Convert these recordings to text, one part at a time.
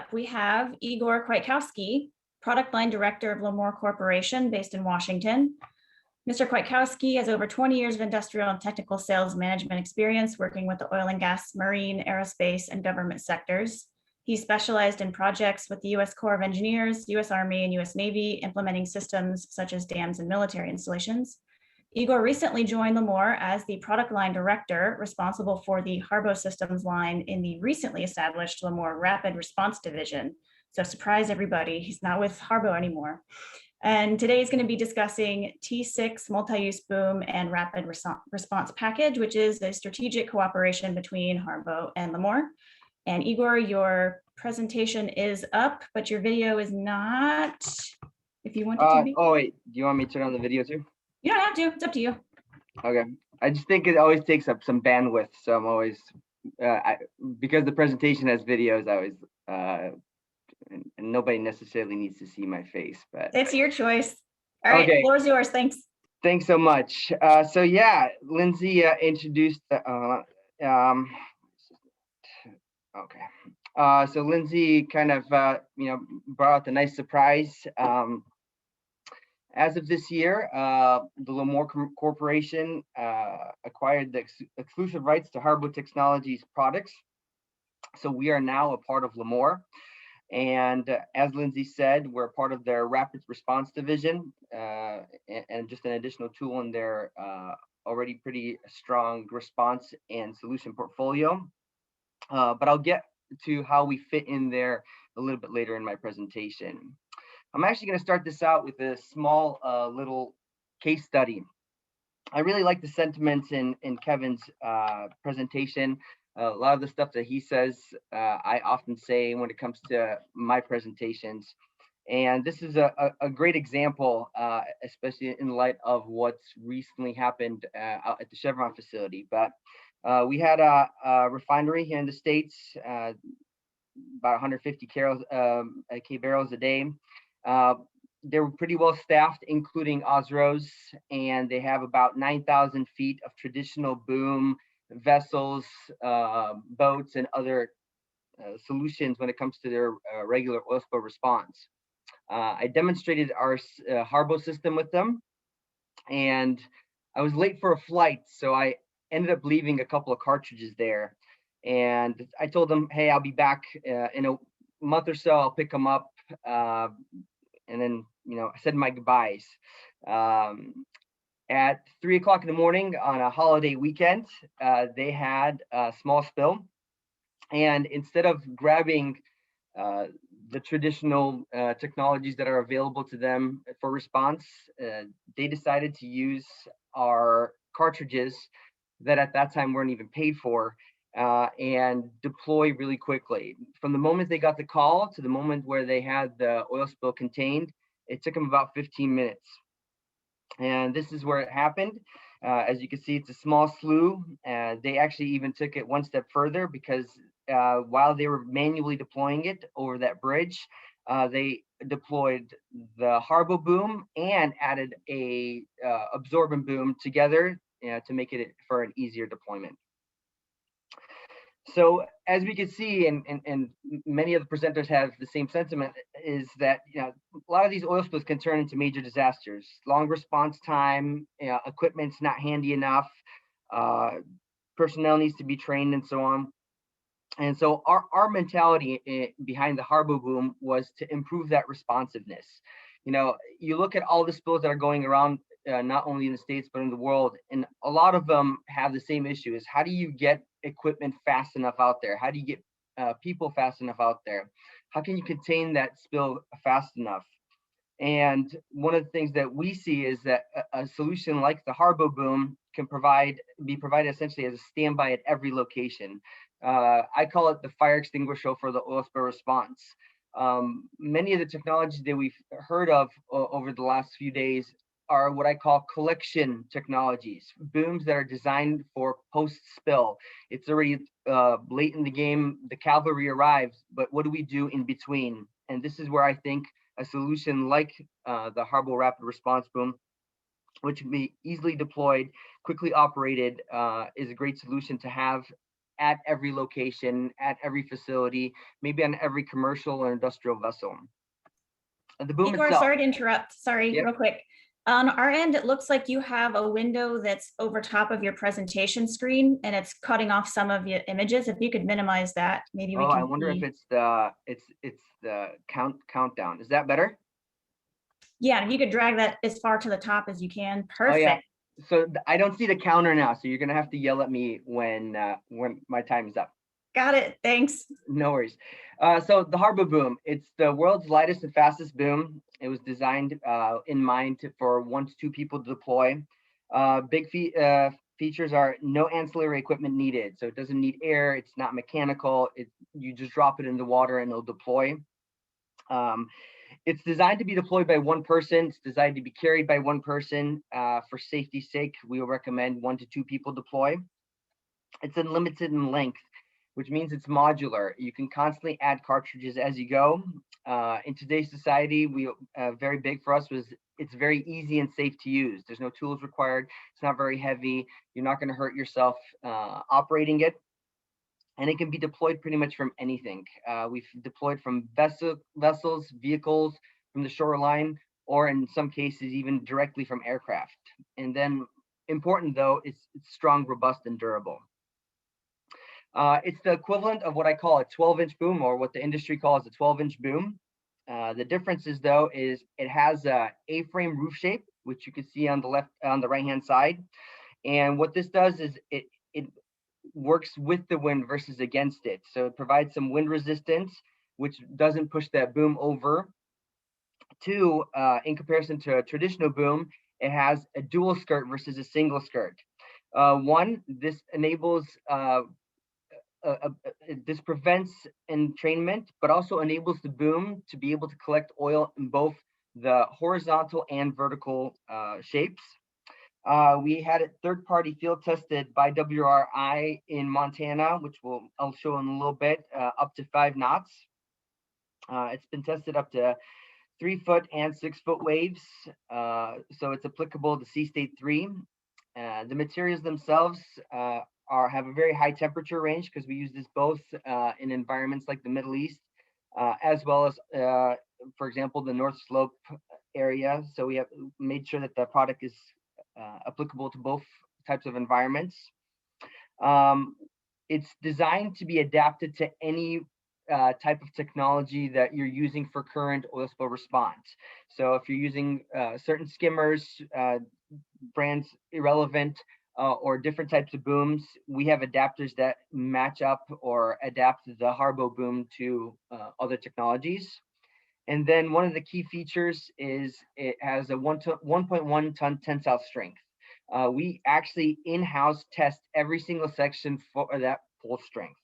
up, we have Igor Kwiatkowski, Product Line Director of Lamor Corporation based in Washington. Mr. Kweikowski has over 20 years of industrial and technical sales management experience working with the oil and gas, marine, aerospace, and government sectors. He specialized in projects with the U.S. Corps of Engineers, U.S. Army, and U.S. Navy, implementing systems such as dams and military installations. Igor recently joined Lamor as the product line director, responsible for the Harbo systems line in the recently established Lamor Rapid Response Division. So surprise everybody, he's not with Harbo anymore. And today he's going to be discussing T6 multi-use boom and rapid response package, which is a strategic cooperation between Harbo and Lamor. And Igor, your presentation is up, but your video is not. If you want it to be. Oh wait, do you want me to turn on the video too? You don't have to, it's up to you. Okay. I just think it always takes up some bandwidth. So I'm always, because the presentation has videos, I always, and nobody necessarily needs to see my face, but. It's your choice. All right, okay. The floor is yours, thanks. Thanks so much. So yeah, Lindsay introduced, okay. So Lindsay kind of, brought out the nice surprise. As of this year, the Lamor Corporation acquired the exclusive rights to Harbo Technologies products. So we are now a part of Lamor. And as Lindsay said, we're part of their Rapid Response Division and just an additional tool in their already pretty strong response and solution portfolio. But I'll get to how we fit in there a little bit later in my presentation. I'm actually going to start this out with a small little case study. I really like the sentiments in Kevin's presentation. A lot of the stuff that he says, I often say when it comes to my presentations. And this is a great example, especially in light of what's recently happened out at the Chevron facility. But we had a refinery here in the States, about 150 K barrels a day. They were pretty well staffed, including Osros, and they have about 9,000 feet of traditional boom vessels, boats, and other solutions when it comes to their regular oil spill response. I demonstrated our Harbo system with them, and I was late for a flight, so I ended up leaving a couple of cartridges there. And I told them, hey, I'll be back in a month or so. I'll pick them up. And then, I said my goodbyes. At 3 o'clock in the morning on a holiday weekend, they had a small spill. And instead of grabbing the traditional technologies that are available to them for response, they decided to use our cartridges that at that time weren't even paid for and deploy really quickly. From the moment they got the call to the moment where they had the oil spill contained, it took them about 15 minutes. And this is where it happened. As you can see, it's a small slough. They actually even took it one step further because while they were manually deploying it over that bridge, they deployed the Harbo boom and added a absorbent boom together to make it for an easier deployment. So as we can see, and many of the presenters have the same sentiment, is that a lot of these oil spills can turn into major disasters. Long response time, equipment's not handy enough, personnel needs to be trained, and so on. And so our mentality behind the Harbo boom was to improve that responsiveness. You look at all the spills that are going around, not only in the States, but in the world, and a lot of them have the same issue: is how do you get equipment fast enough out there? How do you get people fast enough out there? How can you contain that spill fast enough? And one of the things that we see is that a solution like the Harbo boom can be provided essentially as a standby at every location. I call it the fire extinguisher for the oil spill response. Many of the technologies that we've heard of over the last few days are what I call collection technologies, booms that are designed for post-spill. It's already late in the game, the cavalry arrives, but what do we do in between? And this is where I think a solution like the Harbo Rapid Response Boom, which can be easily deployed, quickly operated, is a great solution to have at every location, at every facility, maybe on every commercial or industrial vessel. The boom Igor, itself. sorry to interrupt. Sorry, Yep. real quick. On our end, it looks like you have a window that's over top of your presentation screen and it's cutting off some of your images. If you could minimize that, maybe we Oh, I can wonder if see. it's the countdown. Is that better? Yeah, if you could drag that as far to the top as you can. Oh yeah. Perfect. So I don't see the counter now, so you're gonna have to yell at me when my time is up. Got it. Thanks. No worries. So the Harbo boom, it's the world's lightest and fastest boom. It was designed in mind for 1 to 2 people to deploy. Features are no ancillary equipment needed. So it doesn't need air, it's not mechanical. You just drop it in the water and it'll deploy. It's designed to be deployed by 1 person. It's designed to be carried by 1 person. For safety's sake, we will recommend 1 to 2 people deploy. It's unlimited in length, which means it's modular. You can constantly add cartridges as you go. In today's society, very big for us was it's very easy and safe to use. There's no tools required. It's not very heavy. You're not going to hurt yourself operating it. And it can be deployed pretty much from anything. We've deployed from vessels, vehicles, from the shoreline, or in some cases, even directly from aircraft. And then important though, it's strong, robust, and durable. It's the equivalent of what I call a 12-inch boom, or what the industry calls a 12-inch boom. The differences though is it has a A-frame roof shape, which you can see on the right-hand side. And what this does is it works with the wind versus against it. So it provides some wind resistance, which doesn't push that boom over. 2, in comparison to a traditional boom, it has a dual skirt versus a single skirt. 1, this enables this prevents entrainment, but also enables the boom to be able to collect oil in both the horizontal and vertical shapes. We had it third-party field tested by WRI in Montana, which I'll show in a little bit, up to 5 knots. It's been tested up to 3-foot and 6-foot waves, so it's applicable to Sea State 3. The materials themselves have a very high temperature range because we use this both in environments like the Middle East, as well as, for example, the North Slope area. So we have made sure that the product is applicable to both types of environments. It's designed to be adapted to any type of technology that you're using for current oil spill response. So if you're using certain skimmers, brands irrelevant, or different types of booms, we have adapters that match up or adapt the Harbo boom to other technologies. And then one of the key features is it has a 1.1 ton tensile strength. We actually in-house test every single section for that pull strength.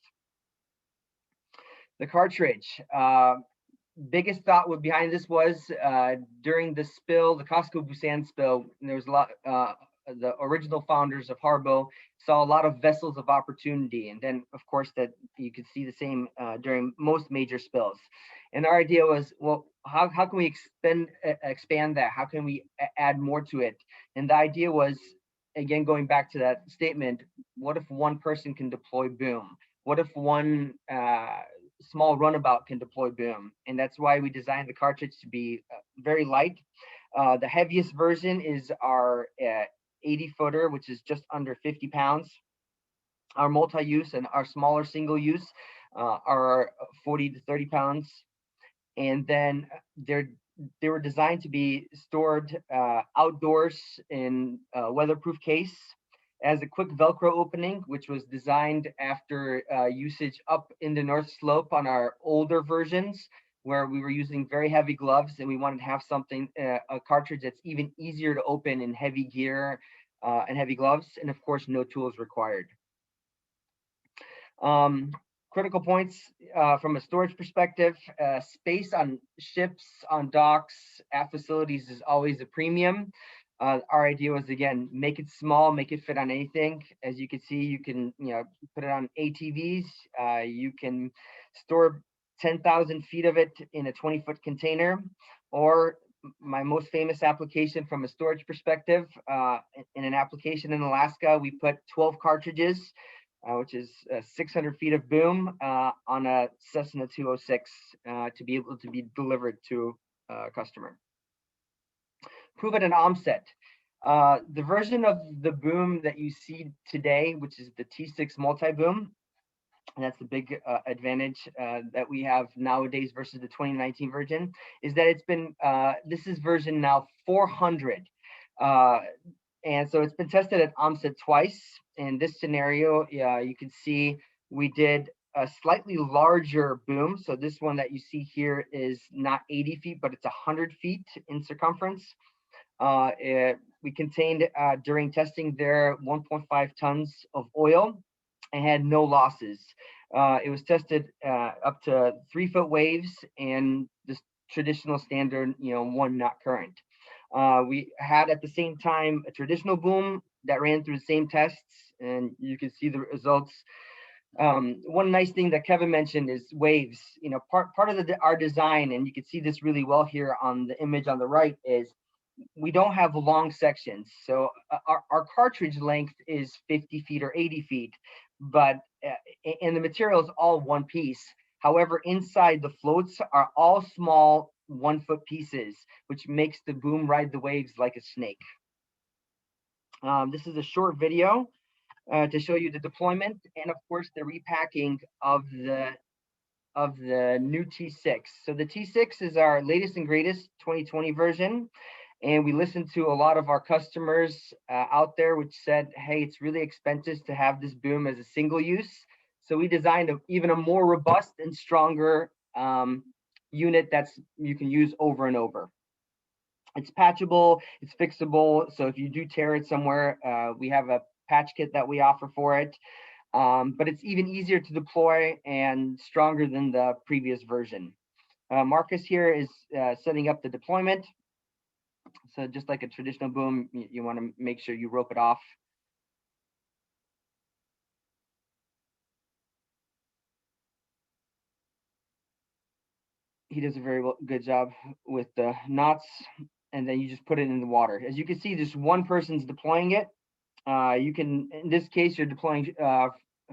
The cartridge, biggest thought behind this was during the spill, the Costco Busan spill, there was a lot, the original founders of Harbo saw a lot of vessels of opportunity. And then of course that you could see the same during most major spills. And our idea was, well, how can we expand that? How can we add more to it? And the idea was, again, going back to that statement, what if 1 person can deploy boom? What if 1 small runabout can deploy boom? And that's why we designed the cartridge to be very light. The heaviest version is our 80-footer, which is just under 50 pounds. Our multi-use and our smaller single use are 40 to 30 pounds. And then they were designed to be stored outdoors in a weatherproof case. As a quick Velcro opening, which was designed after usage up in the North Slope on our older versions, where we were using very heavy gloves, and we wanted to have something, a cartridge that's even easier to open in heavy gear and heavy gloves, and of course, no tools required. Critical points from a storage perspective, space on ships, on docks, at facilities is always a premium. Our idea was, again, make it small, make it fit on anything. As you can see, you can put it on ATVs. You can store 10,000 feet of it in a 20-foot container, or my most famous application from a storage perspective, in an application in Alaska, we put 12 cartridges which is 600 feet of boom on a Cessna 206 to be able to be delivered to a customer. Prove it an OMSET. The version of the boom that you see today, which is the T6 multi-boom, and that's the big advantage that we have nowadays versus the 2019 version, is that it's been, this is version now 400. And so it's been tested at OMSET twice. In this scenario, you can see we did a slightly larger boom. So this one that you see here is not 80 feet, but it's 100 feet in circumference. We contained during testing there 1.5 tons of oil and had no losses. It was tested up to 3-foot waves and this traditional standard, 1 knot current. We had at the same time a traditional boom that ran through the same tests, and you can see the results. One nice thing that Kevin mentioned is waves. Part of our design, and you can see this really well here on the image on the right, is we don't have long sections. So our cartridge length is 50 feet or 80 feet, but and the material is all one piece. However, inside the floats are all small 1-foot pieces, which makes the boom ride the waves like a snake. This is a short video to show you the deployment and of course the repacking of the new T6. So the T6 is our latest and greatest 2020 version. And we listened to a lot of our customers out there, which said, hey, it's really expensive to have this boom as a single use. So we designed even a more robust and stronger unit that's you can use over and over. It's patchable, it's fixable. So if you do tear it somewhere, we have a patch kit that we offer for it. But it's even easier to deploy and stronger than the previous version. Marcus here is setting up the deployment. So just like a traditional boom, you want to make sure you rope it off. He does a very good job with the knots, and then you just put it in the water. As you can see, just one person's deploying it. You can, in this case, you're deploying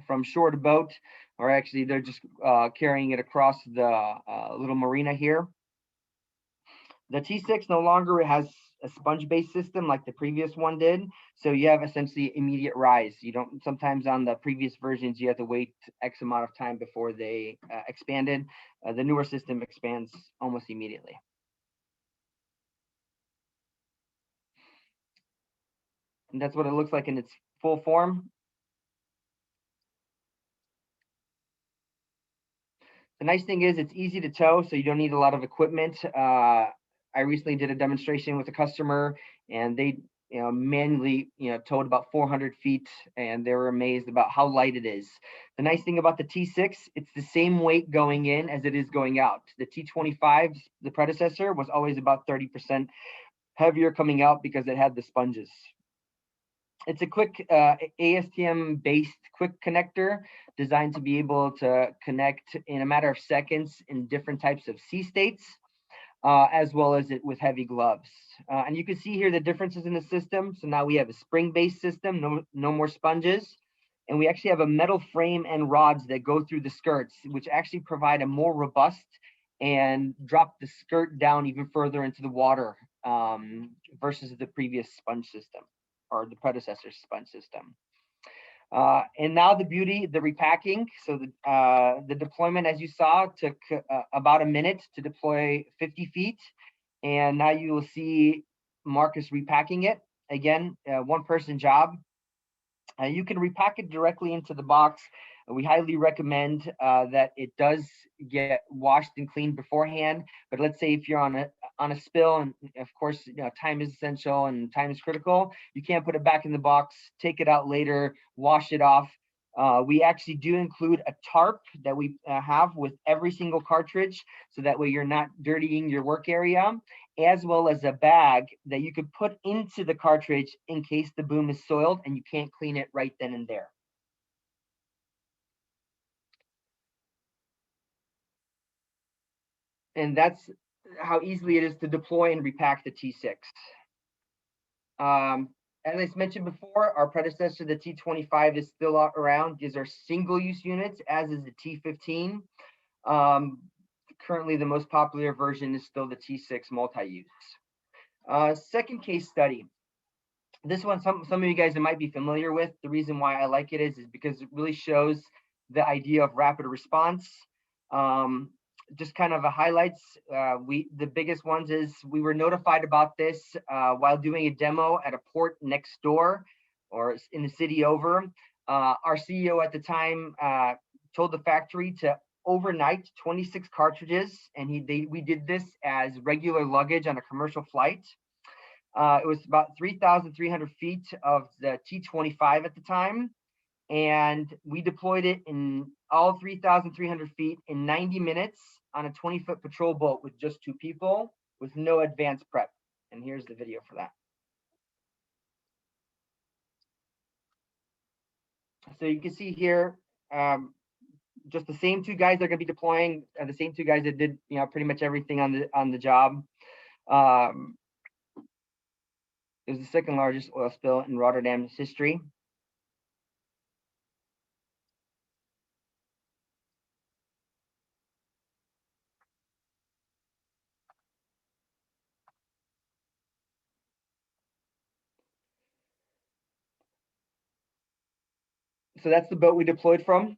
from shore to boat, or actually they're just carrying it across the little marina here. The T6 no longer has a sponge-based system like the previous one did. So you have essentially immediate rise. You don't, sometimes on the previous versions, you have to wait X amount of time before they expanded. The newer system expands almost immediately. And that's what it looks like in its full form. The nice thing is it's easy to tow, so you don't need a lot of equipment. I recently did a demonstration with a customer, and they manually towed about 400 feet, and they were amazed about how light it is. The nice thing about the T6, it's the same weight going in as it is going out. The T25, the predecessor, was always about 30% heavier coming out because it had the sponges. It's a quick ASTM based quick connector designed to be able to connect in a matter of seconds in different types of sea states, as well as it with heavy gloves. And you can see here the differences in the system. So now we have a spring based system, no more sponges. And we actually have a metal frame and rods that go through the skirts, which actually provide a more robust and drop the skirt down even further into the water versus the previous sponge system, or the predecessor sponge system. And now the beauty, the repacking. So the deployment, as you saw, took about a minute to deploy 50 feet. And now you will see Marcus repacking it. Again, one person job. You can repack it directly into the box. We highly recommend that it does get washed and cleaned beforehand. But let's say if you're on a spill, and of course time is essential and time is critical, you can't put it back in the box. Take it out later, wash it off. We actually do include a tarp that we have with every single cartridge, so that way you're not dirtying your work area, as well as a bag that you could put into the cartridge in case the boom is soiled and you can't clean it right then and there. And that's how easily it is to deploy and repack the T6. As I mentioned before, our predecessor, the T25, is still around. These are single-use units, as is the T15. Currently, the most popular version is still the T6 multi-use. Second case study. This one, some of you guys might be familiar with. The reason why I like it is because it really shows the idea of rapid response. Just kind of a highlights. The biggest ones is we were notified about this while doing a demo at a port next door or in the city over. Our CEO at the time told the factory to overnight 26 cartridges, and we did this as regular luggage on a commercial flight. It was about 3,300 feet of the T25 at the time, and we deployed it in all 3,300 feet in 90 minutes on a 20-foot patrol boat with just 2 people with no advanced prep. And here's the video for that. So you can see here, just the same 2 guys that are going to be deploying, the same 2 guys that did, pretty much everything on the job. It was the second largest oil spill in Rotterdam's history. So that's the boat we deployed from.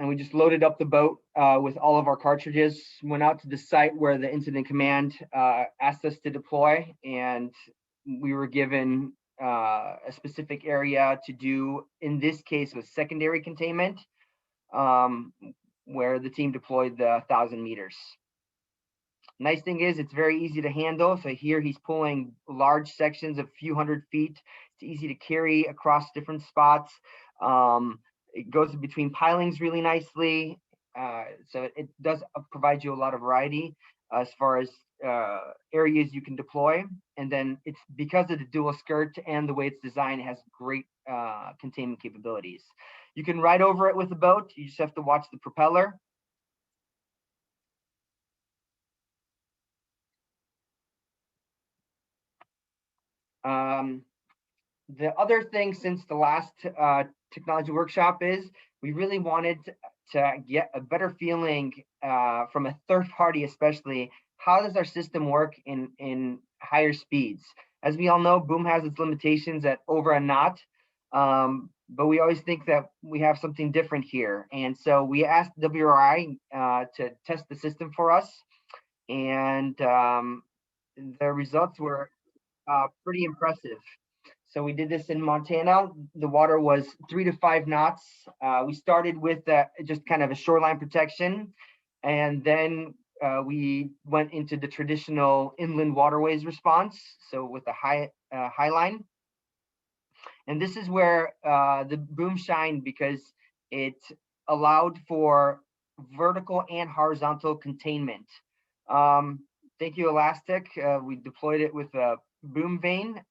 And we just loaded up the boat with all of our cartridges, went out to the site where the incident command asked us to deploy, and we were given a specific area to do. In this case, was secondary containment, where the team deployed the 1,000 meters. Nice thing is it's very easy to handle. So here he's pulling large sections of a few hundred feet. It's easy to carry across different spots. It goes between pilings really nicely. So it does provide you a lot of variety as far as areas you can deploy. And then it's because of the dual skirt and the way it's designed, it has great containment capabilities. You can ride over it with a boat. You just have to watch the propeller. The other thing since the last technology workshop is we really wanted to get a better feeling from a third party, especially, how does our system work in higher speeds? As we all know, boom has its limitations at over a knot, but we always think that we have something different here. And so we asked WRI to test the system for us, and the results were pretty impressive. So we did this in Montana. The water was 3 to 5 knots. We started with just kind of a shoreline protection, and then we went into the traditional inland waterways response, so with a high line. And this is where the boom shined, because it allowed for vertical and horizontal containment. Thank you, Elastic. We deployed it with a boom vane.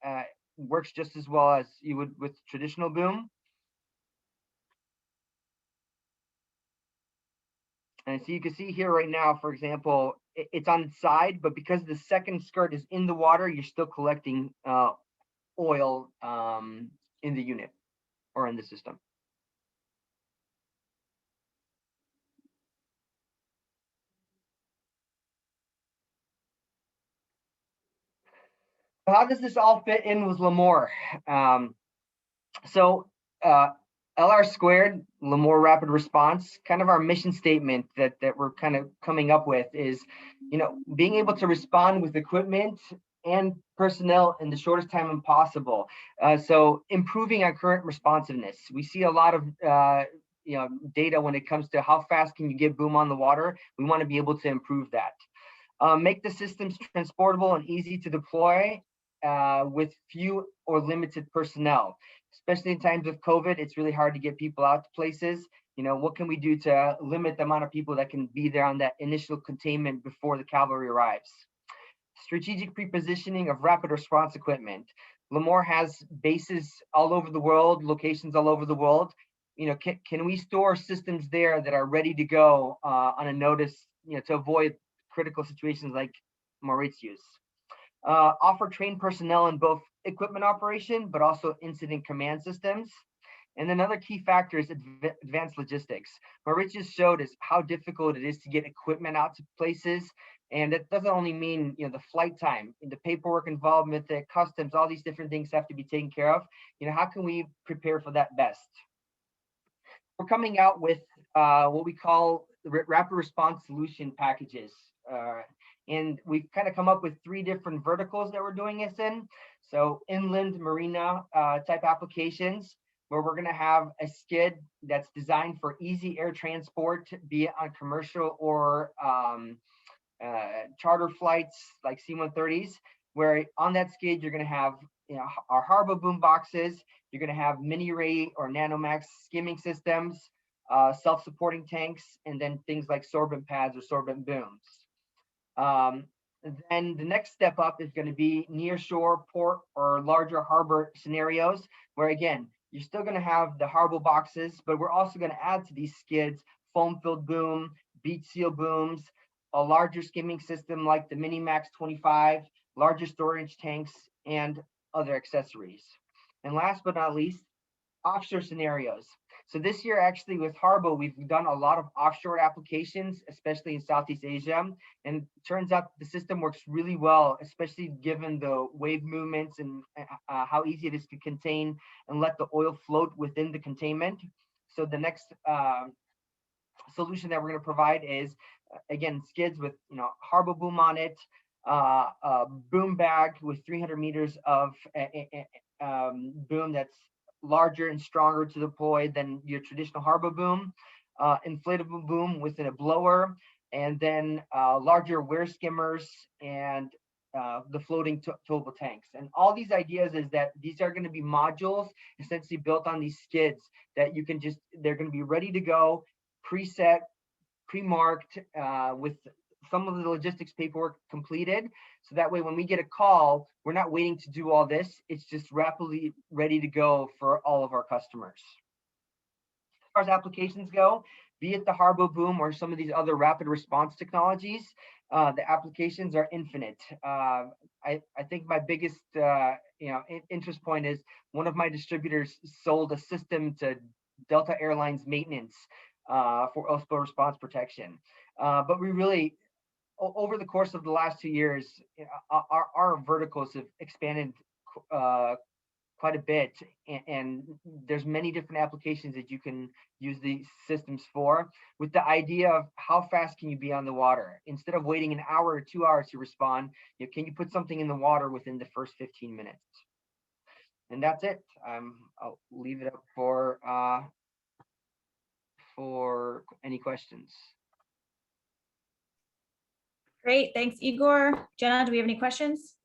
Works just as well as you would with traditional boom. And so you can see here right now, for example, it's on its side, but because the second skirt is in the water, you're still collecting oil in the unit or in the system. How does this all fit in with Lamor? LR squared, Lamor rapid response, kind of our mission statement that we're kind of coming up with is, being able to respond with equipment and personnel in the shortest time possible. So improving our current responsiveness. We see a lot of data when it comes to how fast can you get boom on the water. We want to be able to improve that. Make the systems transportable and easy to deploy with few or limited personnel. Especially in times of COVID, it's really hard to get people out to places. What can we do to limit the amount of people that can be there on that initial containment before the cavalry arrives? Strategic prepositioning of rapid response equipment. Lamor has bases all over the world, locations all over the world. Can we store systems there that are ready to go on a notice, to avoid critical situations like Multiuse? offer trained personnel in both equipment operation, but also incident command systems. And another key factor is advanced logistics. What Rich just showed is how difficult it is to get equipment out to places. And it doesn't only mean, you know, the flight time, the paperwork involved with the customs, all these different things have to be taken care of. You know, how can we prepare for that best? We're coming out with what we call rapid response solution packages. And we've kind of come up with 3 different verticals that we're doing this in. So inland marina type applications, where we're going to have a skid that's designed for easy air transport, be it on commercial or charter flights like C-130s, where on that skid, you're going to have, you know, our Harbo boom boxes, you're going to have mini ray or nanomax skimming systems, self-supporting tanks, and then things like sorbent pads or sorbent booms. Then the next step up is going to be near shore, port, or larger harbor scenarios, where again, you're still going to have the Harbo boxes, but we're also going to add to these skids foam-filled boom, beach seal booms, a larger skimming system like the Mini Max 25, larger storage tanks, and other accessories. And last but not least, offshore scenarios. So this year, actually, with Harbo, we've done a lot of offshore applications, especially in Southeast Asia. And it turns out the system works really well, especially given the wave movements and how easy it is to contain and let the oil float within the containment. So the next solution that we're going to provide is, again, skids with, you know, Harbo boom on it, a boom bag with 300 meters of boom that's larger and stronger to deploy than your traditional Harbo boom, inflatable boom within a blower, and then larger wear skimmers and the floating towable tanks. And all these ideas is that these are going to be modules essentially built on these skids that you can just, they're going to be ready to go, preset, pre-marked, with some of the logistics paperwork completed. So that way, when we get a call, we're not waiting to do all this. It's just rapidly ready to go for all of our customers. As far as applications go, be it the Harbo boom or some of these other rapid response technologies, the applications are infinite. I think my biggest interest point is one of my distributors sold a system to Delta Airlines maintenance for oil spill response protection. But we really, over the course of the last 2 years, our verticals have expanded quite a bit, and there's many different applications that you can use these systems for, with the idea of how fast can you be on the water. Instead of waiting an hour or 2 hours to respond, can you put something in the water within the first 15 minutes? And that's it. I'll leave it up for any questions. Great, thanks, Igor. Jenna, do we have any questions?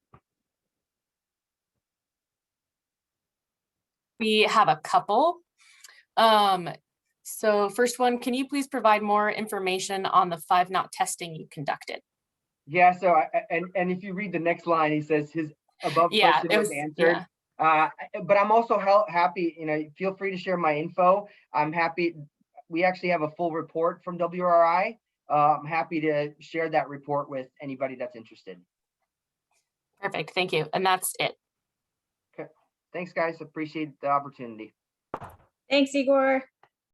We have a couple. So first one, can you please provide more information on the 5-knot testing you conducted? Yeah, so and if you read the next line, he says his above question was answered. Yeah. But I'm also happy, feel free to share my info. I'm happy. We actually have a full report from WRI. I'm happy to share that report with anybody that's interested. Perfect, thank you. And that's it. Okay, thanks guys, appreciate the opportunity. Thanks, Igor.